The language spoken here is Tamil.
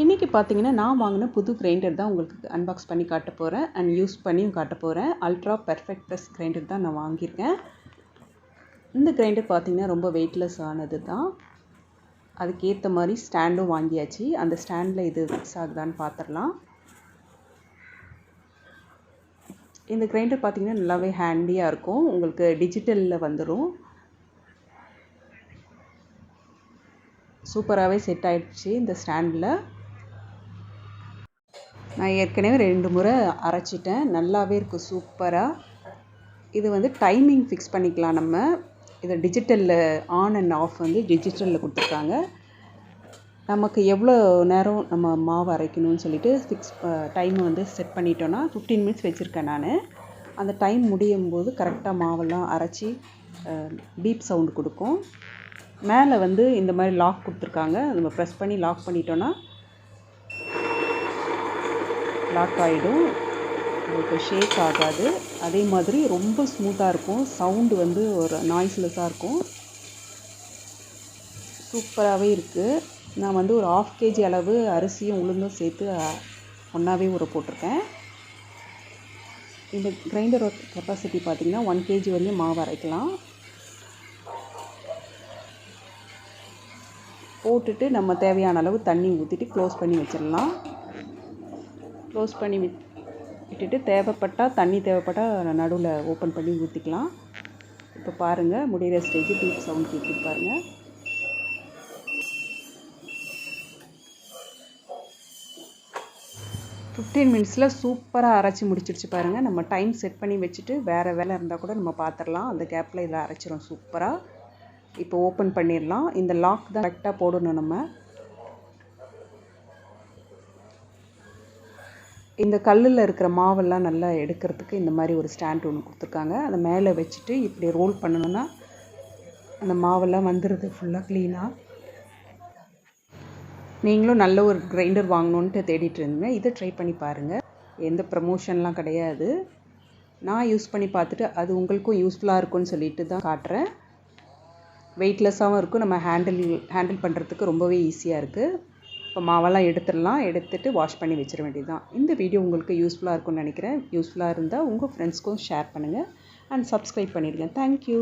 இன்றைக்கி பார்த்தீங்கன்னா நான் வாங்கின புது கிரைண்டர் தான் உங்களுக்கு அன்பாக்ஸ் பண்ணி காட்ட போகிறேன் அண்ட் யூஸ் பண்ணியும் காட்ட போகிறேன். அல்ட்ரா பெர்ஃபெக்ட் ப்ரெஸ் கிரைண்டர் தான் நான் வாங்கியிருக்கேன். இந்த கிரைண்டர் பார்த்திங்கன்னா ரொம்ப வெயிட்லெஸ் ஆனது தான். அதுக்கேற்ற மாதிரி ஸ்டாண்டும் வாங்கியாச்சு. அந்த ஸ்டாண்டில் இது ஃபிக்ஸ் ஆகுதான்னு பார்த்துடலாம். இந்த கிரைண்டர் பார்த்திங்கன்னா நல்லாவே ஹேண்டியாக இருக்கும். உங்களுக்கு டிஜிட்டலில் வந்துடும். சூப்பராகவே செட் ஆகிடுச்சு இந்த ஸ்டாண்டில். நான் ஏற்கனவே 2 முறை அரைச்சிட்டேன். நல்லாவே இருக்குது சூப்பராக. இது டைமிங் ஃபிக்ஸ் பண்ணிக்கலாம் நம்ம. இதை டிஜிட்டலில் ஆன் அண்ட் ஆஃப் டிஜிட்டலில் கொடுத்துருக்காங்க. நமக்கு எவ்வளோ நேரம் நம்ம மாவு அரைக்கணும்னு சொல்லிட்டு டைமை செட் பண்ணிட்டோன்னா 15 மினிட்ஸ் வச்சுருக்கேன் நான். அந்த டைம் முடியும் போது கரெக்டாக மாவெல்லாம் அரைச்சி பீப் சவுண்டு கொடுக்கும். மேலே இந்த மாதிரி லாக் கொடுத்துருக்காங்க. நம்ம ப்ரெஸ் பண்ணி லாக் பண்ணிட்டோன்னா லாக் ஆகிடும். உங்களுக்கு ஷேக் ஆகாது. அதே மாதிரி ரொம்ப ஸ்மூத்தாக இருக்கும். சவுண்டு ஒரு நாய்ஸ்லெஸ்ஸாக இருக்கும். சூப்பராகவே இருக்குது. நான் ஒரு 1/2 kg அளவு அரிசியும் உளுந்தும் சேர்த்து ஒன்றாவே ஊற போட்டிருக்கேன். இந்த கிரைண்டரோட கெப்பாசிட்டி பார்த்திங்கன்னா 1 kg வரையும் மாவு அரைக்கலாம். போட்டுட்டு நம்ம தேவையான அளவு தண்ணி ஊற்றிட்டு க்ளோஸ் பண்ணி வச்சிடலாம். க்ளோஸ் பண்ணி விட்டுட்டு தண்ணி தேவைப்பட்டால் நடுவில் ஓப்பன் பண்ணி ஊற்றிக்கலாம். இப்போ பாருங்கள், முடிகிற ஸ்டேஜ் பீப் சவுண்ட் கேட்குது பாருங்கள். ஃபிஃப்டீன் மினிட்ஸில் சூப்பராக அரைச்சி முடிச்சிடுச்சு பாருங்கள். நம்ம டைம் செட் பண்ணி வச்சுட்டு வேறு வேலை இருந்தால் கூட நம்ம பார்த்துடலாம். அந்த கேப்பில் இதில் அரைச்சிடும் சூப்பராக. இப்போ ஓப்பன் பண்ணிடலாம். இந்த லாக் தான் கரெக்டாக போடணும் நம்ம. இந்த கல்லில் இருக்கிற மாவெல்லாம் நல்லா எடுக்கிறதுக்கு இந்த மாதிரி ஒரு ஸ்டாண்ட் ஒன்று கொடுத்துருக்காங்க. அதை மேலே வச்சுட்டு இப்படி ரோல் பண்ணணுன்னா அந்த மாவெல்லாம் வந்துடுது ஃபுல்லாக க்ளீனாக. நீங்களும் நல்ல ஒரு கிரைண்டர் வாங்கணுன்ட்டு தேடிட்டு இருந்தீங்க. இதை ட்ரை பண்ணி பாருங்கள். எந்த ப்ரமோஷன்லாம் கிடையாது. நான் யூஸ் பண்ணி பார்த்துட்டு அது உங்களுக்கும் யூஸ்ஃபுல்லாக இருக்கும்னு சொல்லிட்டு தான் காட்டுறேன். வெயிட்லெஸ்ஸாகவும் இருக்கும். நம்ம ஹேண்டில் பண்ணுறதுக்கு ரொம்பவே ஈஸியாக இருக்குது. இப்போ மாவெல்லாம் எடுத்துட்டு வாஷ் பண்ணி வச்சிட வேண்டியது தான். இந்த வீடியோ உங்களுக்கு யூஸ்ஃபுல்லாக இருக்கும்னு நினைக்கிறேன். யூஸ்ஃபுல்லாக இருந்தால் உங்கள் ஃப்ரெண்ட்ஸ்க்கும் ஷேர் பண்ணுங்கள் அண்ட் சப்ஸ்கிரைப் பண்ணிடுங்க. தேங்க்யூ.